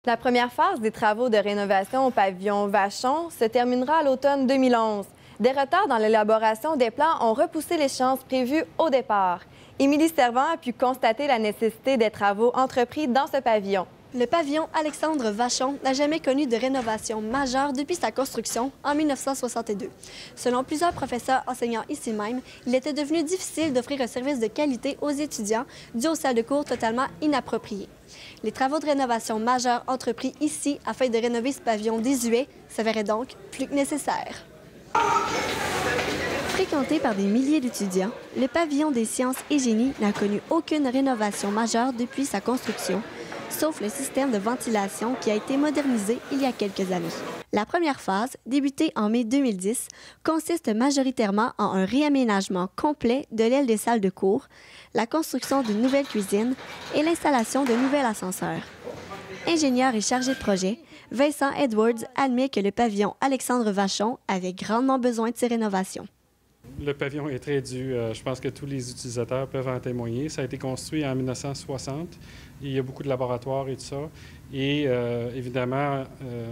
La première phase des travaux de rénovation au pavillon Vachon se terminera à l'automne 2011. Des retards dans l'élaboration des plans ont repoussé l'échéance prévue au départ. Émilie Servant a pu constater la nécessité des travaux entrepris dans ce pavillon. Le pavillon Alexandre Vachon n'a jamais connu de rénovation majeure depuis sa construction en 1962. Selon plusieurs professeurs enseignant ici même, il était devenu difficile d'offrir un service de qualité aux étudiants dû aux salles de cours totalement inappropriées. Les travaux de rénovation majeurs entrepris ici afin de rénover ce pavillon désuet s'avéraient donc plus que nécessaires. Fréquenté par des milliers d'étudiants, le pavillon des sciences et génies n'a connu aucune rénovation majeure depuis sa construction, sauf le système de ventilation qui a été modernisé il y a quelques années. La première phase, débutée en mai 2010, consiste majoritairement en un réaménagement complet de l'aile des salles de cours, la construction d'une nouvelle cuisine et l'installation de nouveaux ascenseurs. Ingénieur et chargé de projet, Vincent Edwards admet que le pavillon Alexandre Vachon avait grandement besoin de ces rénovations. Le pavillon est très dû. Je pense que tous les utilisateurs peuvent en témoigner. Ça a été construit en 1960. Il y a beaucoup de laboratoires et tout ça. Et évidemment,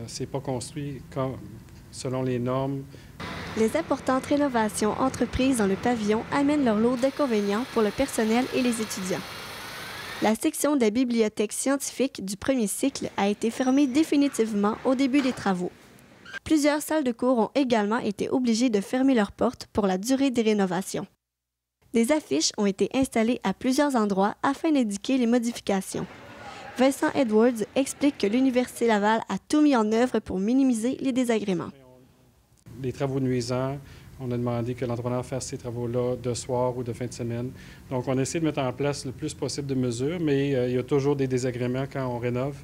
c'est pas construit selon les normes. Les importantes rénovations entreprises dans le pavillon amènent leur lot d'inconvénients pour le personnel et les étudiants. La section de la bibliothèque scientifique du premier cycle a été fermée définitivement au début des travaux. Plusieurs salles de cours ont également été obligées de fermer leurs portes pour la durée des rénovations. Des affiches ont été installées à plusieurs endroits afin d'indiquer les modifications. Vincent Edwards explique que l'Université Laval a tout mis en œuvre pour minimiser les désagréments. Les travaux nuisants, on a demandé que l'entrepreneur fasse ces travaux-là de soir ou de fin de semaine. Donc, on essaie de mettre en place le plus possible de mesures, mais il y a toujours des désagréments quand on rénove.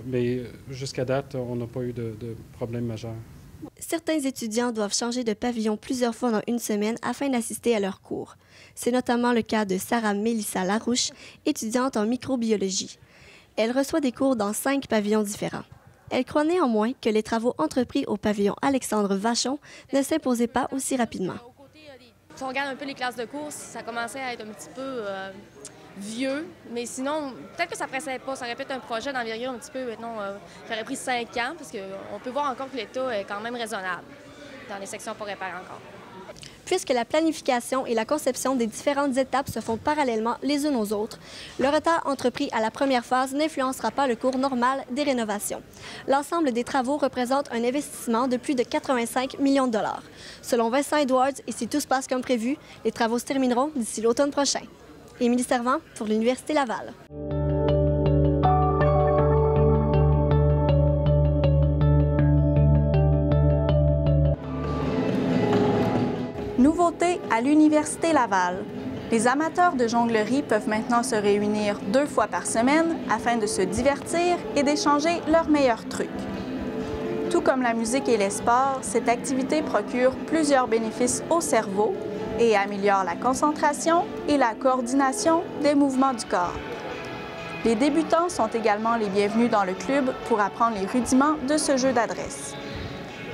Mais jusqu'à date, on n'a pas eu de problème majeur. Certains étudiants doivent changer de pavillon plusieurs fois dans une semaine afin d'assister à leurs cours. C'est notamment le cas de Sarah Mélissa Larouche, étudiante en microbiologie. Elle reçoit des cours dans 5 pavillons différents. Elle croit néanmoins que les travaux entrepris au pavillon Alexandre Vachon ne s'imposaient pas aussi rapidement. Si on regarde un peu les classes de cours, ça commençait à être un petit peu vieux, mais sinon, peut-être que ça ne pressait pas. Ça aurait pu être un projet d'envergure un petit peu, maintenant, qui aurait pris 5 ans, parce qu'on peut voir encore que l'État est quand même raisonnable dans les sections pas réparées encore. Puisque la planification et la conception des différentes étapes se font parallèlement les unes aux autres, le retard entrepris à la première phase n'influencera pas le cours normal des rénovations. L'ensemble des travaux représente un investissement de plus de 85 millions de dollars. Selon Vincent Edwards, et si tout se passe comme prévu, les travaux se termineront d'ici l'automne prochain. Émilie Servant pour l'Université Laval. Nouveauté à l'Université Laval. Les amateurs de jonglerie peuvent maintenant se réunir 2 fois par semaine afin de se divertir et d'échanger leurs meilleurs trucs. Tout comme la musique et les sports, cette activité procure plusieurs bénéfices au cerveau et améliore la concentration et la coordination des mouvements du corps. Les débutants sont également les bienvenus dans le club pour apprendre les rudiments de ce jeu d'adresse.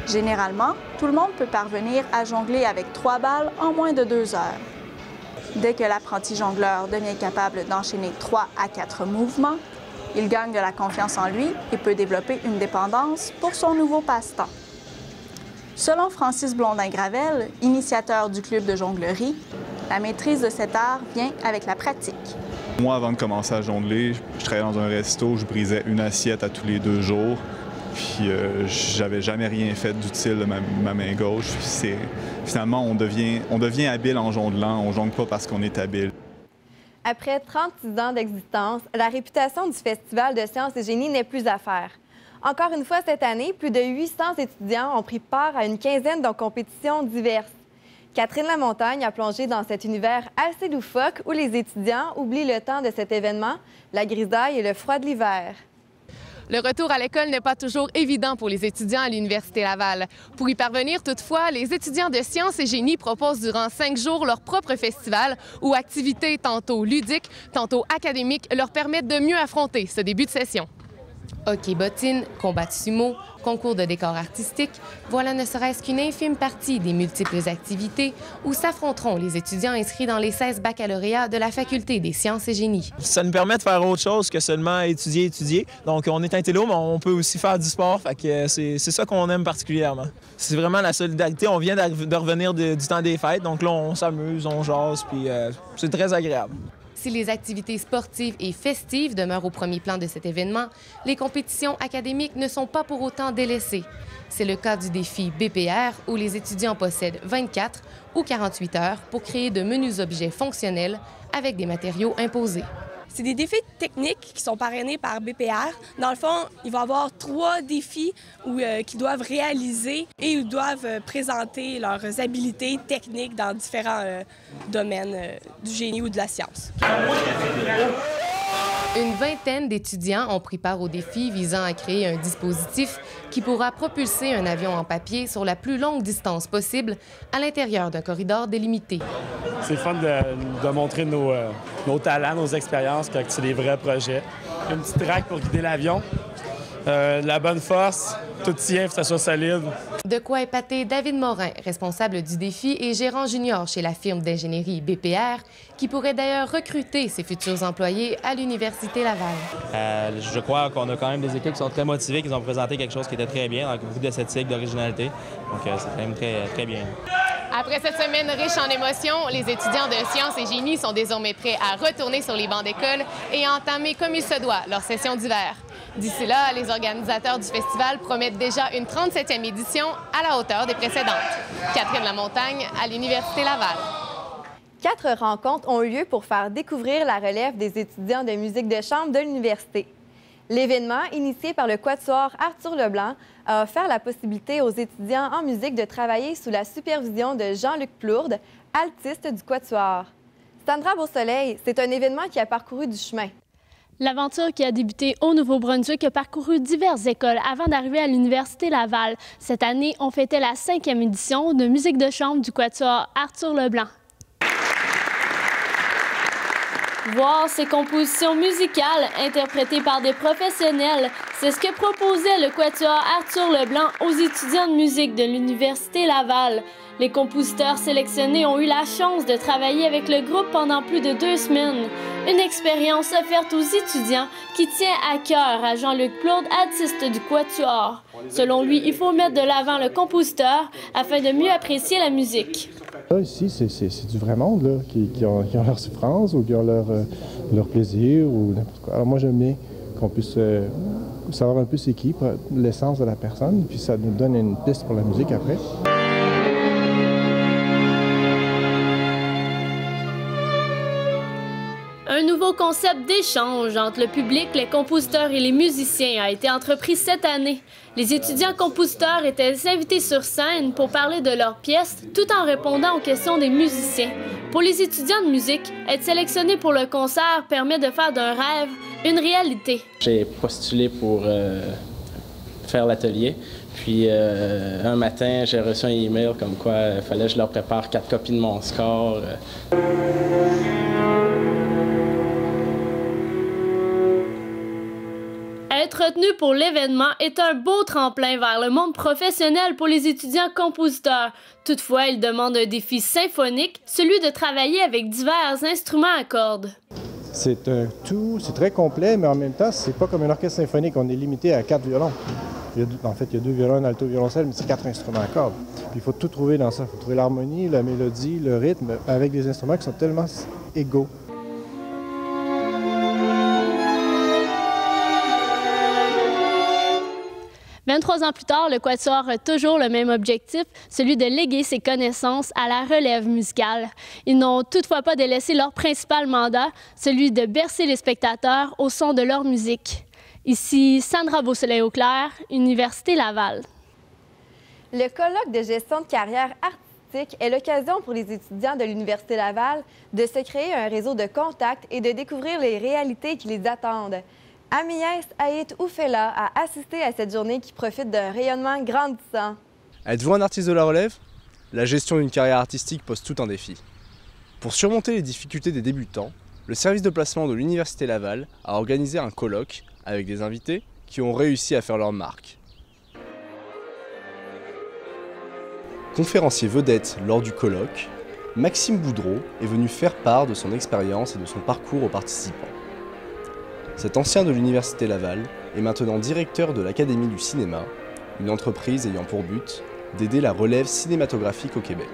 Généralement, tout le monde peut parvenir à jongler avec 3 balles en moins de 2 heures. Dès que l'apprenti jongleur devient capable d'enchaîner 3 à 4 mouvements, il gagne de la confiance en lui et peut développer une dépendance pour son nouveau passe-temps. Selon Francis Blondin-Gravel, initiateur du club de jonglerie, la maîtrise de cet art vient avec la pratique. Moi, avant de commencer à jongler, je travaillais dans un resto, je brisais une assiette à tous les 2 jours. Puis j'avais jamais rien fait d'utile de ma main gauche. Finalement, on devient habile en jonglant. On jongle pas parce qu'on est habile. Après 36 ans d'existence, la réputation du Festival de sciences et génie n'est plus à faire. Encore une fois cette année, plus de 800 étudiants ont pris part à une quinzaine de compétitions diverses. Catherine Lamontagne a plongé dans cet univers assez loufoque où les étudiants oublient le temps de cet événement, la grisaille et le froid de l'hiver. Le retour à l'école n'est pas toujours évident pour les étudiants à l'Université Laval. Pour y parvenir, toutefois, les étudiants de sciences et génie proposent durant 5 jours leur propre festival où activités tantôt ludiques, tantôt académiques leur permettent de mieux affronter ce début de session. Hockey bottine, combat de sumo, concours de décors artistiques, voilà ne serait-ce qu'une infime partie des multiples activités où s'affronteront les étudiants inscrits dans les 16 baccalauréats de la Faculté des sciences et génies. Ça nous permet de faire autre chose que seulement étudier. Donc, on est intello, mais on peut aussi faire du sport. Fait que c'est ça qu'on aime particulièrement. C'est vraiment la solidarité. On vient de revenir du temps des fêtes. Donc là, on s'amuse, on jase, puis c'est très agréable. Si les activités sportives et festives demeurent au premier plan de cet événement, les compétitions académiques ne sont pas pour autant délaissées. C'est le cas du défi BPR où les étudiants possèdent 24 ou 48 heures pour créer de menus objets fonctionnels avec des matériaux imposés. C'est des défis techniques qui sont parrainés par BPR. Dans le fond, il va y avoir 3 défis qu'ils doivent réaliser et ils doivent présenter leurs habiletés techniques dans différents domaines du génie ou de la science. Une vingtaine d'étudiants ont pris part au défi visant à créer un dispositif qui pourra propulser un avion en papier sur la plus longue distance possible à l'intérieur d'un corridor délimité. C'est fun de montrer nos talents, nos expériences quand c'est des vrais projets. Une petite traque pour guider l'avion, la bonne force, tout tient, que ça soit solide. De quoi épater David Morin, responsable du défi et gérant junior chez la firme d'ingénierie BPR, qui pourrait d'ailleurs recruter ses futurs employés à l'Université Laval. Je crois qu'on a quand même des équipes qui sont très motivées, qui ont présenté quelque chose qui était très bien, avec beaucoup d'esthétique, d'originalité. Donc c'est quand même très bien. Après cette semaine riche en émotions, les étudiants de sciences et génie sont désormais prêts à retourner sur les bancs d'école et à entamer comme il se doit leur session d'hiver. D'ici là, les organisateurs du festival promettent déjà une 37e édition à la hauteur des précédentes. Catherine Lamontagne, à l'Université Laval. 4 rencontres ont eu lieu pour faire découvrir la relève des étudiants de musique de chambre de l'université. L'événement, initié par le quatuor Arthur Leblanc, a offert la possibilité aux étudiants en musique de travailler sous la supervision de Jean-Luc Plourde, altiste du quatuor. Sandra Beausoleil, c'est un événement qui a parcouru du chemin. L'aventure qui a débuté au Nouveau-Brunswick a parcouru diverses écoles avant d'arriver à l'Université Laval. Cette année, on fêtait la 5e édition de musique de chambre du quatuor Arthur Leblanc. Voir ces compositions musicales interprétées par des professionnels, c'est ce que proposait le quatuor Arthur Leblanc aux étudiants de musique de l'Université Laval. Les compositeurs sélectionnés ont eu la chance de travailler avec le groupe pendant plus de 2 semaines. Une expérience offerte aux étudiants qui tient à cœur à Jean-Luc Plourde, altiste du quatuor. Selon lui, il faut mettre de l'avant le compositeur afin de mieux apprécier la musique. Là, ici, c'est du vrai monde là, qui ont leur souffrance ou qui ont leur plaisir ou n'importe quoi. Alors moi, j'aime bien qu'on puisse savoir un peu c'est qui, l'essence de la personne, puis ça nous donne une piste pour la musique après. Un nouveau concept d'échange entre le public, les compositeurs et les musiciens a été entrepris cette année. Les étudiants compositeurs étaient invités sur scène pour parler de leurs pièces tout en répondant aux questions des musiciens. Pour les étudiants de musique, être sélectionné pour le concert permet de faire d'un rêve une réalité. J'ai postulé pour faire l'atelier. Puis un matin, j'ai reçu un email comme quoi il fallait que je leur prépare 4 copies de mon score. Être retenu pour l'événement est un beau tremplin vers le monde professionnel pour les étudiants compositeurs. Toutefois, il demande un défi symphonique, celui de travailler avec divers instruments à cordes. C'est un tout, c'est très complet, mais en même temps, c'est pas comme un orchestre symphonique. On est limité à 4 violons. En fait, il y a 2 violons, un alto, violoncelle, mais c'est 4 instruments à cordes. Puis il faut tout trouver dans ça. Il faut trouver l'harmonie, la mélodie, le rythme, avec des instruments qui sont tellement égaux. « 23 ans plus tard, le quatuor a toujours le même objectif, celui de léguer ses connaissances à la relève musicale. Ils n'ont toutefois pas délaissé leur principal mandat, celui de bercer les spectateurs au son de leur musique. Ici, Sandra Beausoleil-Auclair, Université Laval. Le colloque de gestion de carrière artistique est l'occasion pour les étudiants de l'Université Laval de se créer un réseau de contacts et de découvrir les réalités qui les attendent. Amiès Aït Oufella a assisté à cette journée qui profite d'un rayonnement grandissant. Êtes-vous un artiste de la relève? La gestion d'une carrière artistique pose tout un défi. Pour surmonter les difficultés des débutants, le service de placement de l'Université Laval a organisé un colloque avec des invités qui ont réussi à faire leur marque. Conférencier vedette lors du colloque, Maxime Boudreau est venu faire part de son expérience et de son parcours aux participants. Cet ancien de l'Université Laval est maintenant directeur de l'Académie du cinéma, une entreprise ayant pour but d'aider la relève cinématographique au Québec.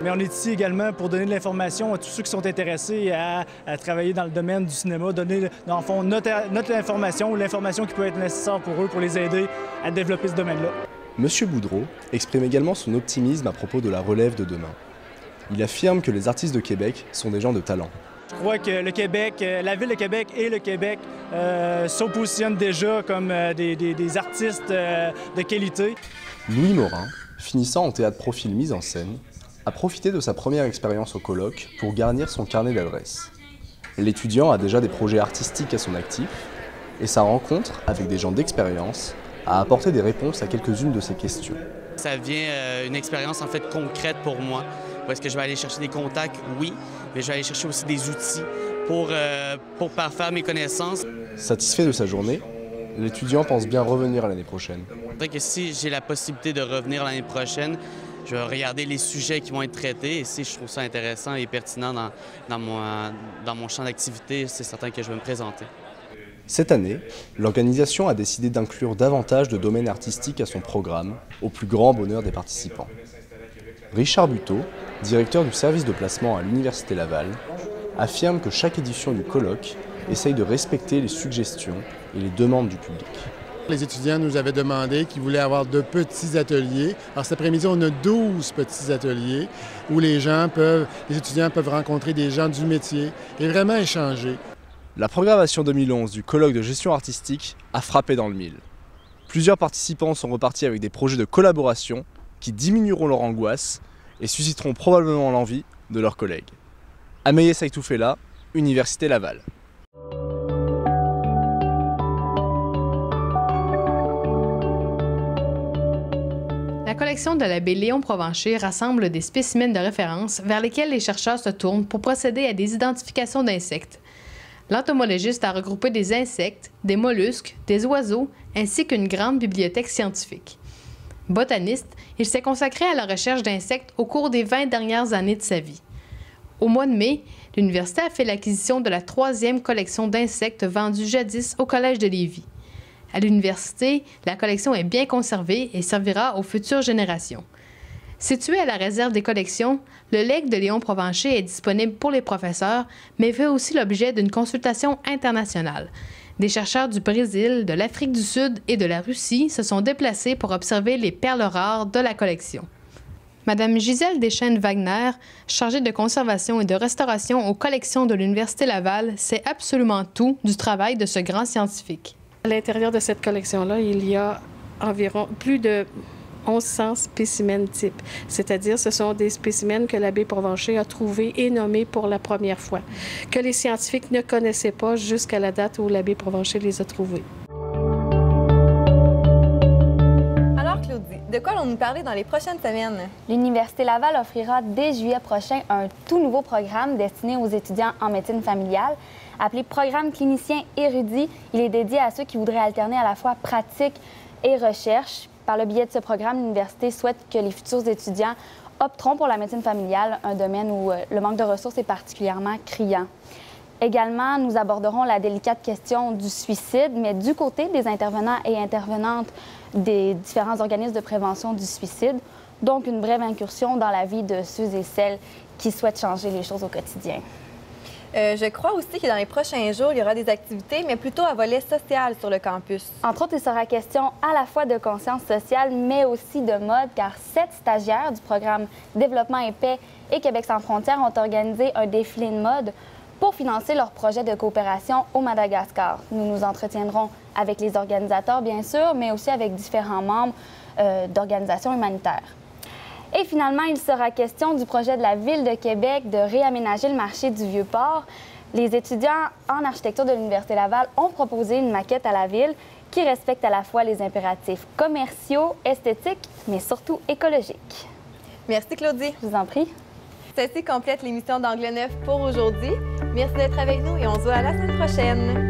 Mais on est ici également pour donner de l'information à tous ceux qui sont intéressés à travailler dans le domaine du cinéma, donner dans le fond notre information ou l'information qui peut être nécessaire pour eux, pour les aider à développer ce domaine-là. Monsieur Boudreau exprime également son optimisme à propos de la relève de demain. Il affirme que les artistes de Québec sont des gens de talent. Je crois que le Québec, la ville de Québec et le Québec se positionnent déjà comme des artistes de qualité. Louis Morin, finissant en théâtre profil mise en scène, a profité de sa première expérience au colloque pour garnir son carnet d'adresses. L'étudiant a déjà des projets artistiques à son actif et sa rencontre avec des gens d'expérience a apporté des réponses à quelques-unes de ses questions. Ça vient une expérience en fait concrète pour moi. Est-ce que je vais aller chercher des contacts? Oui, mais je vais aller chercher aussi des outils pour parfaire mes connaissances. Satisfait de sa journée, l'étudiant pense bien revenir l'année prochaine. C'est vrai que si j'ai la possibilité de revenir l'année prochaine, je vais regarder les sujets qui vont être traités et si je trouve ça intéressant et pertinent dans mon champ d'activité, c'est certain que je vais me présenter. Cette année, l'organisation a décidé d'inclure davantage de domaines artistiques à son programme, au plus grand bonheur des participants. Richard Buteau, directeur du service de placement à l'Université Laval, affirme que chaque édition du colloque essaye de respecter les suggestions et les demandes du public. Les étudiants nous avaient demandé qu'ils voulaient avoir de petits ateliers. Alors cet après-midi, on a 12 petits ateliers où les étudiants peuvent rencontrer des gens du métier et vraiment échanger. La programmation 2011 du colloque de gestion artistique a frappé dans le mille. Plusieurs participants sont repartis avec des projets de collaboration qui diminueront leur angoisse et susciteront probablement l'envie de leurs collègues. Ameye Saïtoufela, Université Laval. La collection de l'abbé Léon Provencher rassemble des spécimens de référence vers lesquels les chercheurs se tournent pour procéder à des identifications d'insectes. L'entomologiste a regroupé des insectes, des mollusques, des oiseaux, ainsi qu'une grande bibliothèque scientifique. Botaniste, il s'est consacré à la recherche d'insectes au cours des 20 dernières années de sa vie. Au mois de mai, l'université a fait l'acquisition de la 3e collection d'insectes vendue jadis au Collège de Lévis. À l'université, la collection est bien conservée et servira aux futures générations. Situé à la réserve des collections, le legs de Léon Provencher est disponible pour les professeurs, mais fait aussi l'objet d'une consultation internationale. Des chercheurs du Brésil, de l'Afrique du Sud et de la Russie se sont déplacés pour observer les perles rares de la collection. Madame Gisèle Deschênes-Wagner, chargée de conservation et de restauration aux collections de l'Université Laval, sait absolument tout du travail de ce grand scientifique. À l'intérieur de cette collection-là, il y a environ plus de 1100 spécimens types, c'est-à-dire ce sont des spécimens que l'abbé Provencher a trouvés et nommés pour la première fois, que les scientifiques ne connaissaient pas jusqu'à la date où l'abbé Provencher les a trouvés. Alors Claudie, de quoi allons-nous parler dans les prochaines semaines? L'Université Laval offrira dès juillet prochain un tout nouveau programme destiné aux étudiants en médecine familiale. Appelé Programme clinicien érudit, il est dédié à ceux qui voudraient alterner à la fois pratique et recherche. Par le biais de ce programme, l'université souhaite que les futurs étudiants opteront pour la médecine familiale, un domaine où le manque de ressources est particulièrement criant. Également, nous aborderons la délicate question du suicide, mais du côté des intervenants et intervenantes des différents organismes de prévention du suicide. Donc, une brève incursion dans la vie de ceux et celles qui souhaitent changer les choses au quotidien. Je crois aussi que dans les prochains jours, il y aura des activités, mais plutôt à volet social sur le campus. Entre autres, il sera question à la fois de conscience sociale, mais aussi de mode, car 7 stagiaires du programme Développement et Paix et Québec sans frontières ont organisé un défilé de mode pour financer leur projet de coopération au Madagascar. Nous nous entretiendrons avec les organisateurs, bien sûr, mais aussi avec différents membres d'organisations humanitaires. Et finalement, il sera question du projet de la Ville de Québec de réaménager le marché du Vieux-Port. Les étudiants en architecture de l'Université Laval ont proposé une maquette à la Ville qui respecte à la fois les impératifs commerciaux, esthétiques, mais surtout écologiques. Merci Claudie. Je vous en prie. Ceci complète l'émission d'Angle Neuf pour aujourd'hui. Merci d'être avec nous et on se voit à la semaine prochaine.